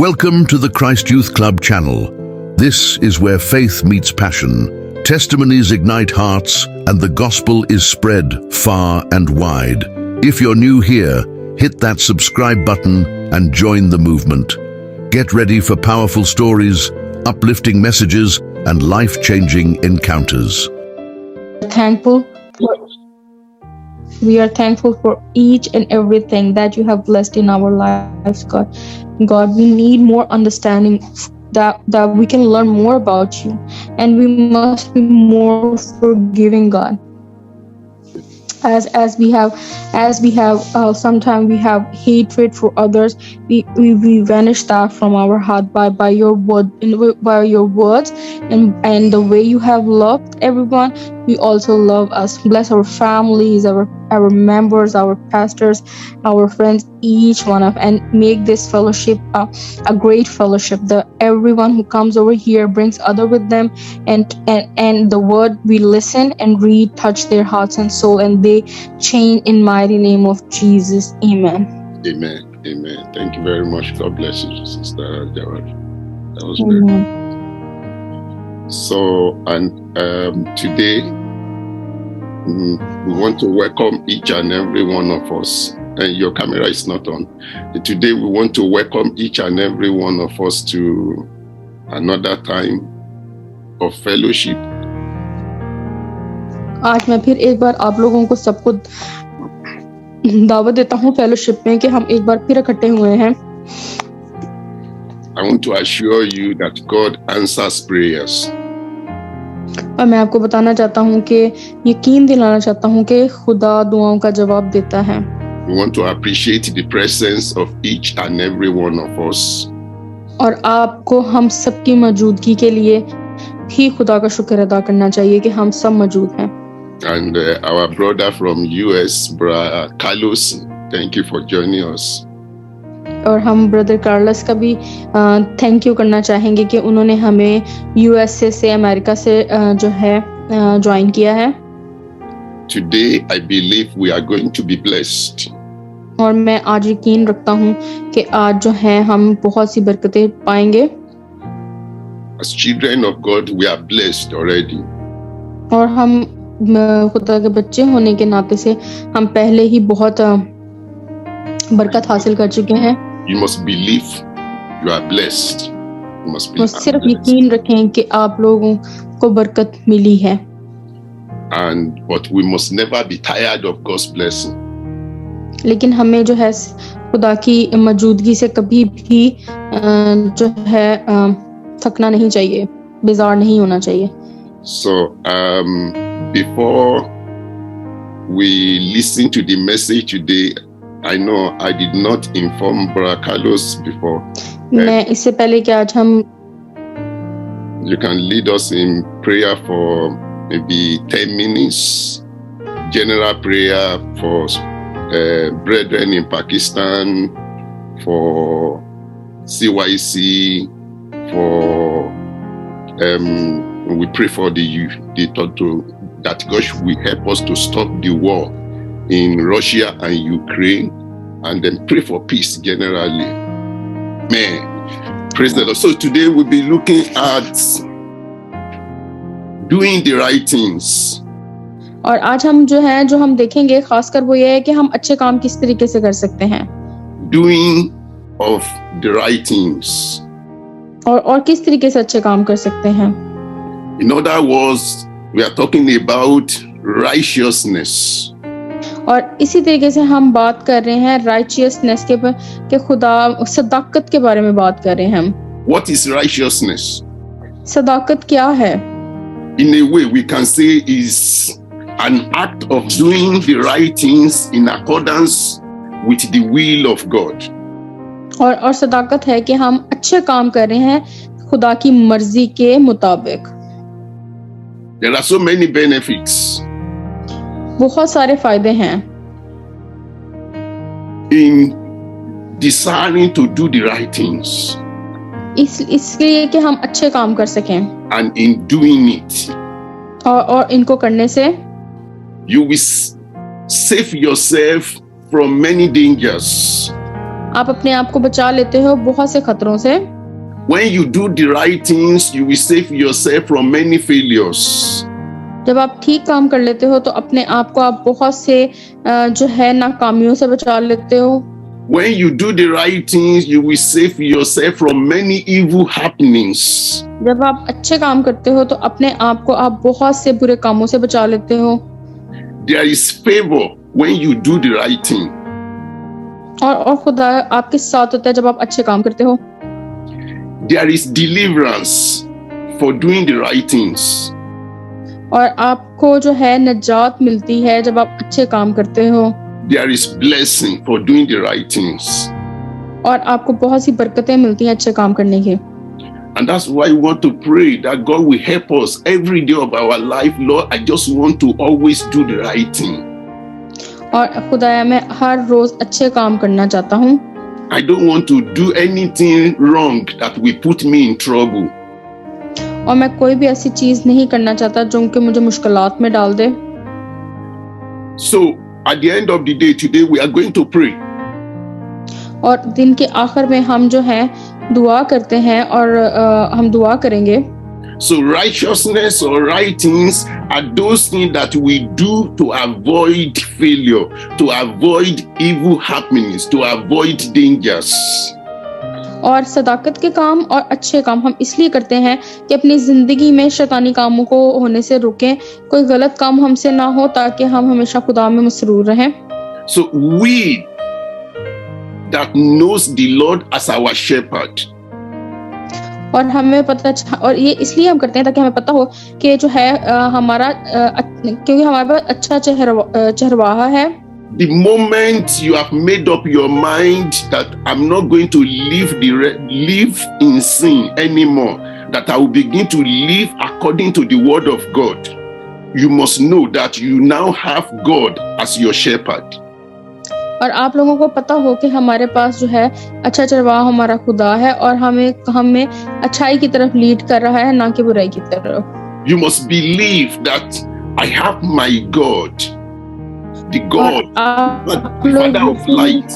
Welcome to the Christ Youth Club channel. This is where faith meets passion, testimonies ignite hearts, and the gospel is spread far and wide. If you're new here, hit that subscribe button and join the movement. Get ready for powerful stories, uplifting messages, and life-changing encounters. We are thankful for each and everything that you have blessed in our lives, God. God, we need more understanding that we can learn more about you, and we must be more forgiving, God. As we have sometimes we have hatred for others, we vanish that from our heart by your word, by your words, and the way you have loved everyone, we also love us. Bless our families, our members, our pastors, our friends, each one of, and make this fellowship a great fellowship. Everyone who comes over here brings other with them, and the word we listen and read touch their hearts and soul, and they change in mighty name of Jesus. Amen. Amen. Thank you very much. God bless you, Sister Jawad. That was Amen. great. So, and today we want to welcome each and every one of us. And your camera is not on. Today we want to welcome each and every one of us to another time of fellowship. आज मैं फिर एक बार आप लोगों को सबको दावत देता हूँ फेलोशिप में कि हम एक बार फिर इकट्ठे हुए हैं. I want to assure you that God answers prayers. और मैं आपको बताना चाहता हूँ कि यकीन दिलाना चाहता हूँ कि खुदा दुआओं का जवाब देता है. We want to appreciate the presence of each and every one of us. और आपको हम सबकी मौजूदगी के लिए ही खुदा का शुक्र अदा करना चाहिए कि हम सब मौजूद हैं. And our brother from US, Brother Carlos, thank you for joining us. और हम ब्रदर कार्लस का भी थैंक यू करना चाहेंगे कि उन्होंने हमें यूएसए से अमेरिका से जो है ज्वाइन किया है. Today, I believe we are going to be blessed. और मैं आज यकीन रखता हूँ कि आज जो है हम बहुत सी बरकतें पाएंगे. As children of God, we are blessed already. और हम खुदा के बच्चे होने के नाते से हम पहले ही बहुत बरकत हासिल कर चुके हैं. You must believe you are blessed. You must believe. सिर्फ यकीन रखें कि आप लोगों को बरकत मिली है. But we must never be tired of God's blessing. लेकिन हमें जो है खुदा की मौजूदगी से कभी भी जो है थकना नहीं चाहिए, बेजार नहीं होना चाहिए. So before we listen to the message today, I know I did not inform Brother Carlos before. मैं इससे पहले कि आज हम You can lead us in prayer for maybe 10 minutes. General prayer for brethren in Pakistan, for CYC, for we pray for the youth, that God will help us to stop the war in Russia and Ukraine, and then pray for peace generally. Man, praise the Lord. So today we'll be looking at doing the right things. और आज हम जो हम देखेंगे खासकर वो ये है कि हम अच्छे काम किस तरीके से कर सकते हैं. Doing of the right things. और किस तरीके से अच्छे काम कर सकते हैं. In other words, we are talking about righteousness. और इसी तरीके से हम बात कर रहे हैं राइचियसनेस के खुदा सदाकत के बारे में बात कर रहे हैं हम. What is righteousness? सदाकत क्या है? In a way, we can say is an act of doing the right things in accordance with the will of God. और सदाकत है कि हम अच्छे काम कर रहे हैं खुदा की मर्जी के मुताबिक. There are so many benefits. बहुत सारे फायदे हैं in deciding to do the right things. इसलिए कि हम अच्छे काम कर सकें. And in doing it, और इनको करने से you will save yourself from many dangers. आप अपने आप को बचा लेते हो बहुत से खतरों से। When you do the right things, you will save yourself from many failures. जब आप ठीक काम कर लेते हो तो अपने आप को आप बहुत से जो है नाकामियों से बचा लेते हो। When you do the right things, you will save yourself from many evil happenings. जब आप अच्छे काम करते हो तो अपने आप को आप बहुत से बुरे कामों से बचा लेते हो। There is favor when you do the right thing. और खुदा आपके साथ होता है जब आप अच्छे काम करते हो। There is deliverance for doing the right things. और आपको जो है निजात मिलती है जब आप अच्छे काम करते हो। There is blessing for doing the right things. और आपको बहुत सी बरकतें मिलती हैं अच्छे काम करने की। And that's why we want to pray that God will help us every day of our life. Lord, I just want to always do the right thing. और खुदाया मैं हर रोज अच्छे काम करना चाहता हूँ। I don't want to do anything wrong that will put me in trouble. और मैं कोई भी ऐसी चीज नहीं करना चाहता जो कि मुझे मुश्किलात में डाल दे। So at the end of the day today we are going to pray. और दिन के आखिर में हम जो है दुआ करते हैं और हम दुआ करेंगे। So righteousness or right things are those things that we do to avoid failure, to avoid evil happenings, to avoid dangers. और सदाकत के काम और अच्छे काम हम इसलिए करते हैं कि अपनी जिंदगी में शैतानी कामों को होने से रोकें, कोई गलत काम हमसे ना हो ताकि हम हमेशा खुदा में मसरूर रहें। So we that knows the Lord as our shepherd. और हमें पता और ये इसलिए हम करते हैं ताकि हमें पता हो कि जो है हमारा क्योंकि हमारे पास अच्छा चरवाहा है। The moment you have made up your mind that I'm not going to live in sin anymore, that I will begin to live according to the word of God, you must know that you now have God as your shepherd. और आप लोगों को पता हो कि हमारे पास जो है अच्छा चरवाहा हमारा खुदा है और हमें अच्छाई की तरफ लीड कर रहा है, ना कि बुराई की तरफ। You must believe that I have my God, the God, the Father of light.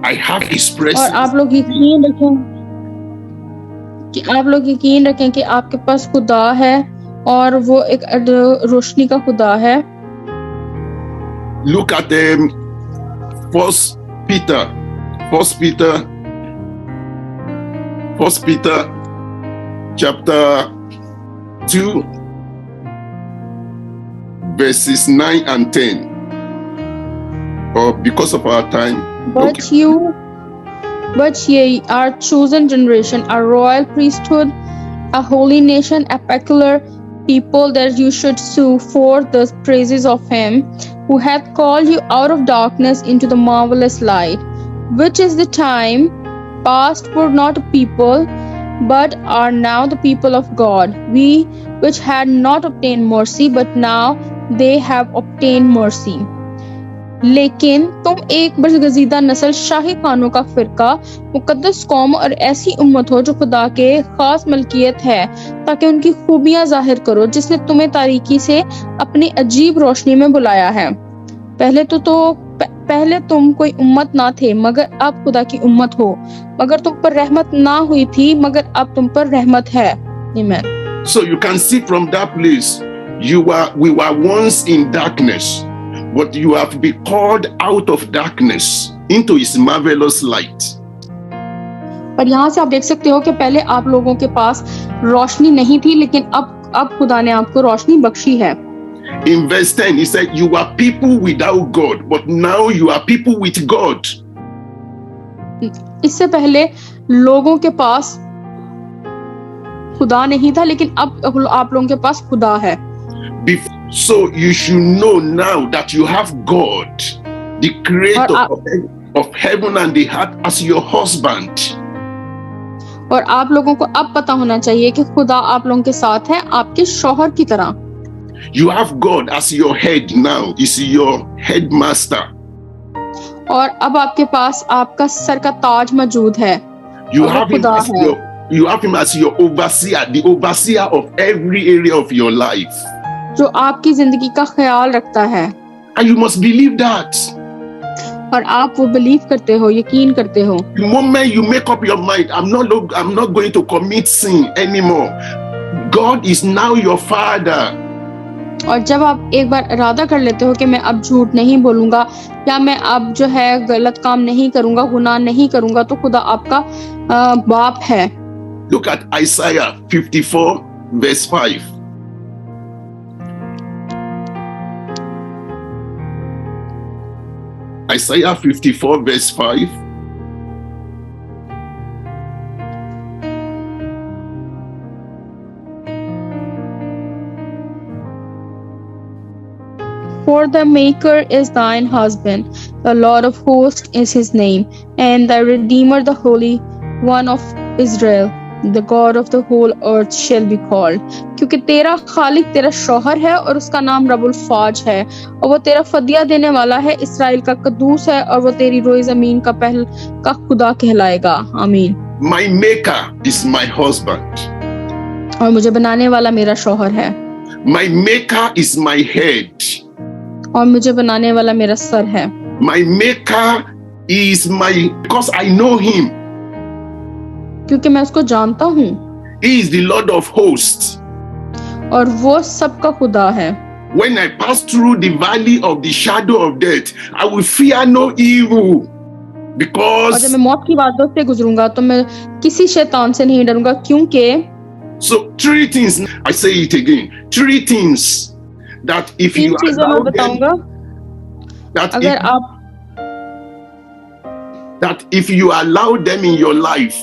I have His presence. और आप लोग यकीन रखें कि आपके पास खुदा है और वो एक रोशनी का खुदा है। Look at First Peter chapter 2 verses 9 and 10. Or because of our time. But ye are chosen generation, a royal priesthood, a holy nation, a peculiar people, that you should show forth the praises of Him who hath called you out of darkness into the marvelous light, which is the time past were not a people, but are now the people of God. We which had not obtained mercy, but now they have obtained mercy. लेकिन तुम एक बरगजीदा नस्ल, शाही खानों का फिरका, मुकद्दस कौम और ऐसी उम्मत हो जो खुदा के खास मलकियत है, ताकि उनकी खूबियां जाहिर करो जिसने तुम्हें तारीकी से अपनी अजीब रोशनी में बुलाया है। पहले तुम कोई उम्मत ना थे, मगर अब खुदा की उम्मत हो। मगर तुम पर रहमत ना हुई थी, मगर अब तुम पर रहमत है। Amen. So you can see from that place, we were once in darkness, but you have been called out of darkness into His marvelous light. पर यहाँ से आप देख सकते हो कि पहले आप लोगों के पास रोशनी नहीं थी, लेकिन अब खुदा ने आपको रोशनी बख्शी है। In verse 10, He said, you were people without God, but now you are people with God. इससे पहले लोगों के पास खुदा नहीं था, लेकिन अब आप लोगों के पास खुदा है। So you should know now that you have God, the creator of heaven and the earth, as your husband. और आप लोगों को अब पता होना चाहिए कि खुदा आप लोगों के साथ है, आपके शौहर की तरह। You have God as your head now, is your headmaster. और अब आपके पास आपका सर का ताज मौजूद है। You have him as your overseer, the overseer of every area of your life. जो आपकी जिंदगी का ख्याल रखता है। And you must believe that. और आप वो बिलीव करते हो, यकीन करते हो। The moment you make up your mind, I'm not going to commit sin anymore. God is now your Father. और जब आप एक बार इरादा कर लेते हो कि मैं अब झूठ नहीं बोलूंगा या मैं अब जो है गलत काम नहीं करूंगा, गुनाह नहीं करूंगा, तो खुदा आपका बाप है। Look at Isaiah 54 verse 5. Isaiah 54 verse 5. For the Maker is thine husband, the Lord of hosts is his name, and thy Redeemer, the Holy One of Israel, the God of the whole earth shall be called. क्योंकि तेरा खालिक तेरा शौहर है और उसका नाम रबुल फाज है, और वो तेरा फदिया देने वाला है, इसराइल का कद्दूस है, और वो तेरी रोई जमीन का पहल का खुदा कहलाएगा। आमीन। My maker is my husband. और मुझे बनाने वाला मेरा शौहर है, My maker is my head. और मुझे बनाने वाला मेरा सर है। My maker is because I know him. क्योंकि मैं उसको जानता हूँ, He is the Lord of hosts. और वो सबका खुदा है। When I pass through the valley of the shadow of death, I will fear no evil. और Because जब मैं मौत की वादों से गुजरूंगा तो मैं किसी शैतान से नहीं डरूंगा, क्योंकि so 3 things, I say it again, 3 things that if 3 you चीजें मैं allow them, बताऊंगा। that अगर if you allow them in your life,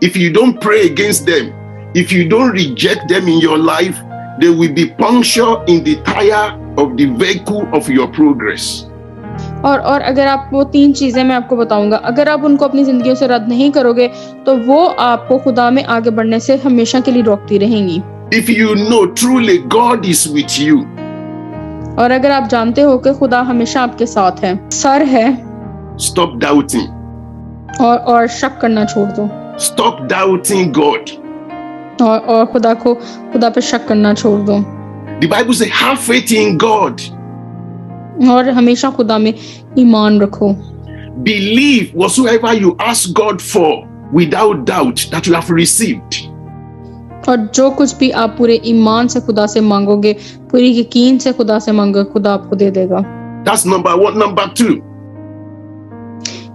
if you don't pray against them, if you don't reject them in your life, they will be puncture in the tire of the vehicle of your progress. और अगर आप वो 3 चीजें मैं आपको बताऊंगा, अगर आप उनको अपनी जिंदगियों से रद्द नहीं करोगे तो वो आपको खुदा में आगे बढ़ने से हमेशा के लिए रोकती रहेंगी। If you know truly God is with you, और अगर आप जानते हो कि खुदा हमेशा आपके साथ है, सर है, stop doubting. और शक करना छोड़ दो, Stop doubting God. और खुदा पे शक करना छोड़ दो, The Bible says, have faith in God. और हमेशा खुदा में ईमान रखो। Believe whatsoever you ask God for without doubt that you have received. और जो कुछ भी आप पूरे ईमान से खुदा से मांगोगे, पूरी यकीन से खुदा से मांगोगे, खुदा आपको दे देगा। That's number 1. Number 2,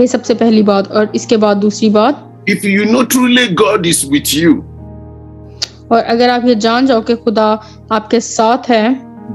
ये सबसे पहली बात। और इसके बाद दूसरी बात, if you know truly God is with you, और अगर आप ये जान जाओ कि खुदा आपके साथ है,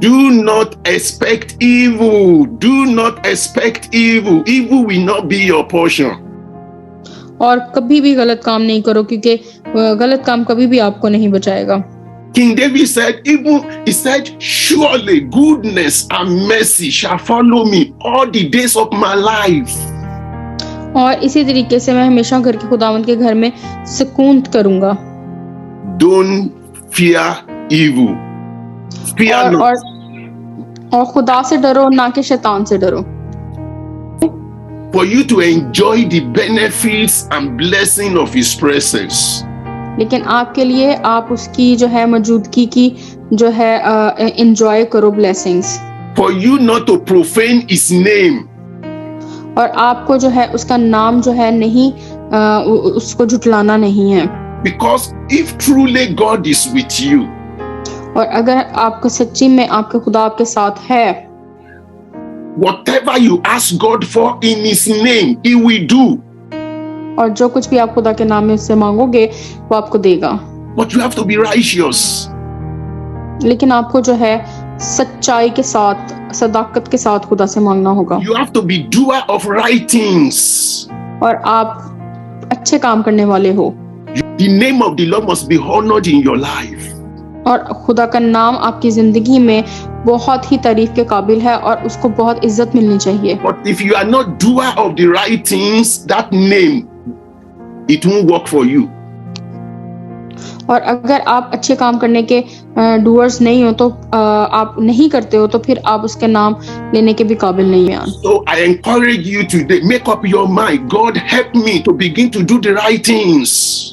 do not expect evil. Do not expect evil. Evil will not be your portion. और कभी भी गलत काम नहीं करो, क्योंकि गलत काम कभी भी आपको नहीं बचाएगा। King David said, he said, surely goodness and mercy shall follow me all the days of my life. और इसी तरीके से मैं हमेशा घर के खुदावंद के घर में सुकून करूंगा। Don't fear evil. Fear not. और खुदा से डरो, ना कि शैतान से डरो। For you to enjoy the benefits and blessing of his presence. लेकिन आपके लिए आप उसकी जो है मौजूदगी की जो है एंजॉय करो blessings. For you not to profane his name. और आपको जो है उसका नाम जो है नहीं उसको झुटलाना नहीं है। Because if truly God is with you, और अगर आपको सच्ची में आपके खुदा आपके साथ है, whatever you ask God for in his name, he will do. और जो कुछ भी आप खुदा के नाम में उससे मांगोगे वो आपको देगा। But you have to be righteous. लेकिन आपको जो है सच्चाई के साथ, सदाकत के साथ खुदा से मांगना होगा। You have to be doer of right things. और आप अच्छे काम करने वाले हो। The name of the Lord must be honored in your life. और खुदा का नाम आपकी जिंदगी में बहुत ही तारीफ के काबिल है और उसको बहुत इज्जत मिलनी चाहिए। But if you are not doer of the right things, that name, it won't work for you. और अगर आप अच्छे काम करने के डूअर्स नहीं हो तो आप नहीं करते हो तो फिर आप उसके नाम लेने के भी काबिल नहीं हैं। So I encourage you today, make up your mind. God help me to begin to do the right things.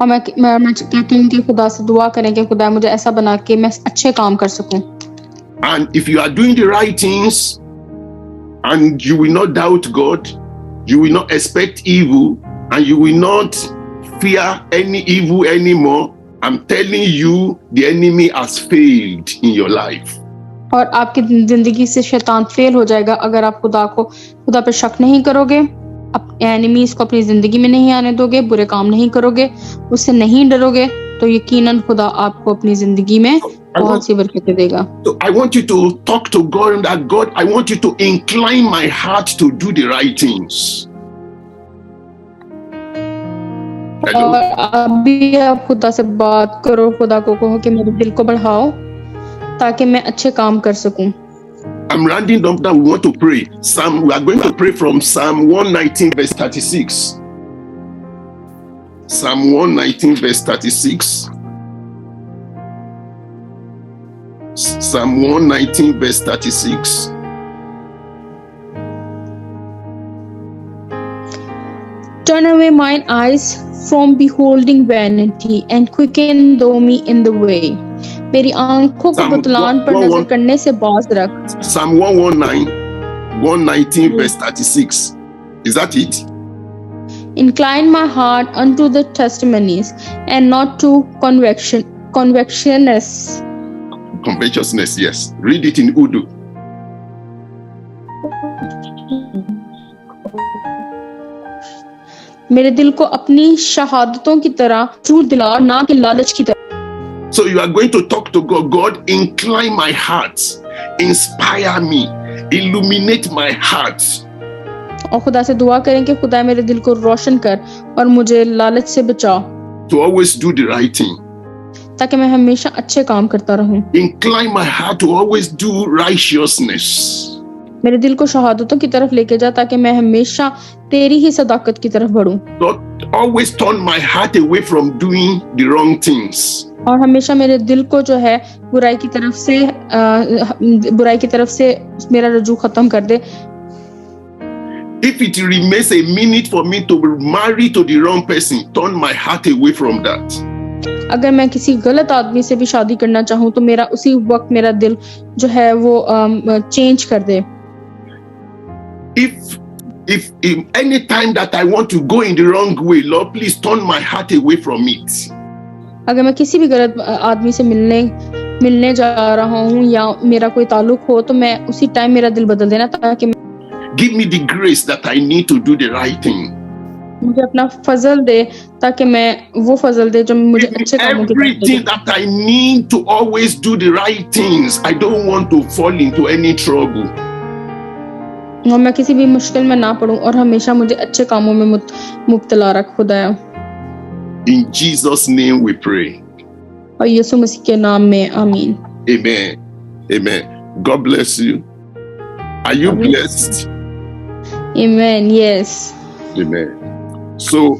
और मैं कहती हूँ कि खुदा से दुआ करें कि खुदा मुझे ऐसा बना कि मैं अच्छे काम कर सकूं। And if you are doing the right things and you will not doubt God, you will not expect evil, and you will not fear any evil anymore, I'm telling you, the enemy has failed in your life. और आपकी जिंदगी से शैतान fail हो जाएगा अगर आप खुदा पे शक नहीं करोगे, एनिमीज को अपनी जिंदगी में नहीं आने दोगे, बुरे काम नहीं करोगे, उससे नहीं डरोगे, तो यकीनन खुदा आपको अपनी जिंदगी में बहुत सी बरकतें देगा. So I want you to talk to God that God, I want you to incline my heart to do the right things. और अभी आप खुदा से बात करो, खुदा को कहो कि मेरे दिल को बढ़ाओ ताकि मैं अच्छे काम कर सकूं. I'm rounding up that we want to pray. We are going to pray from Psalm 119 verse 36. Psalm 119 verse 36. Psalm 119 verse 36. Turn away mine eyes from beholding vanity and quicken thou me in the way. मेरी आंखों को बुतलान पर नजर करने से बाज रख. Psalm 119 verse 36. Is that it? Incline my heart unto the testimonies and not to Covetousness, yes. Read it in Urdu. मेरे दिल को अपनी शहादतों की तरह छूट दिला, ना कि लालच की तरह. So you are going to talk to God. God, incline my heart, inspire me, illuminate my heart. और खुदा से दुआ करें कि खुदा मेरे दिल को रोशन कर और मुझे लालच से बचा. To always do the right thing. ताकि मैं हमेशा अच्छे काम करता रहूं. Incline my heart to always do righteousness. मेरे दिल को शहादतों की तरफ लेके जा ताकि मैं हमेशा तेरी ही सदाकत की तरफ बढ़ूं. Don't always turn my heart away from doing the wrong things. और हमेशा मेरे दिल को जो है बुराई की तरफ से मेरा रजू खत्म कर दे. If it remains a minute for me to marry to the wrong person, turn my heart away from that. अगर मैं किसी गलत आदमी से भी शादी करना चाहूँ तो मेरा उसी वक्त मेरा दिल जो है वो चेंज कर दे. If any time that I want to go in the wrong way, Lord, please turn my heart away from it. अगर मैं किसी भी गलत आदमी से मिलने जा रहा हूँ या मेरा कोई ताल्लुक हो तो मैं उसी टाइम मेरा दिल बदल देना ताकि Give me the grace that I need to do the right thing. मुझे अपना फजल दे ताकि मैं वो फजल दे जो मुझे अच्छे कामों की तरफ ले. Everything that I need to always do the right things. I don't want to fall into any trouble. और मैं किसी भी मुश्किल में ना पड़ूं और हमेशा मुझे अच्छे कामों में मुब्तला रख खुदाया. In Jesus' name we pray. और यीशु मसीह के नाम में आमीन. Amen. Amen. God bless you. Are you blessed? Amen. Yes. Amen. So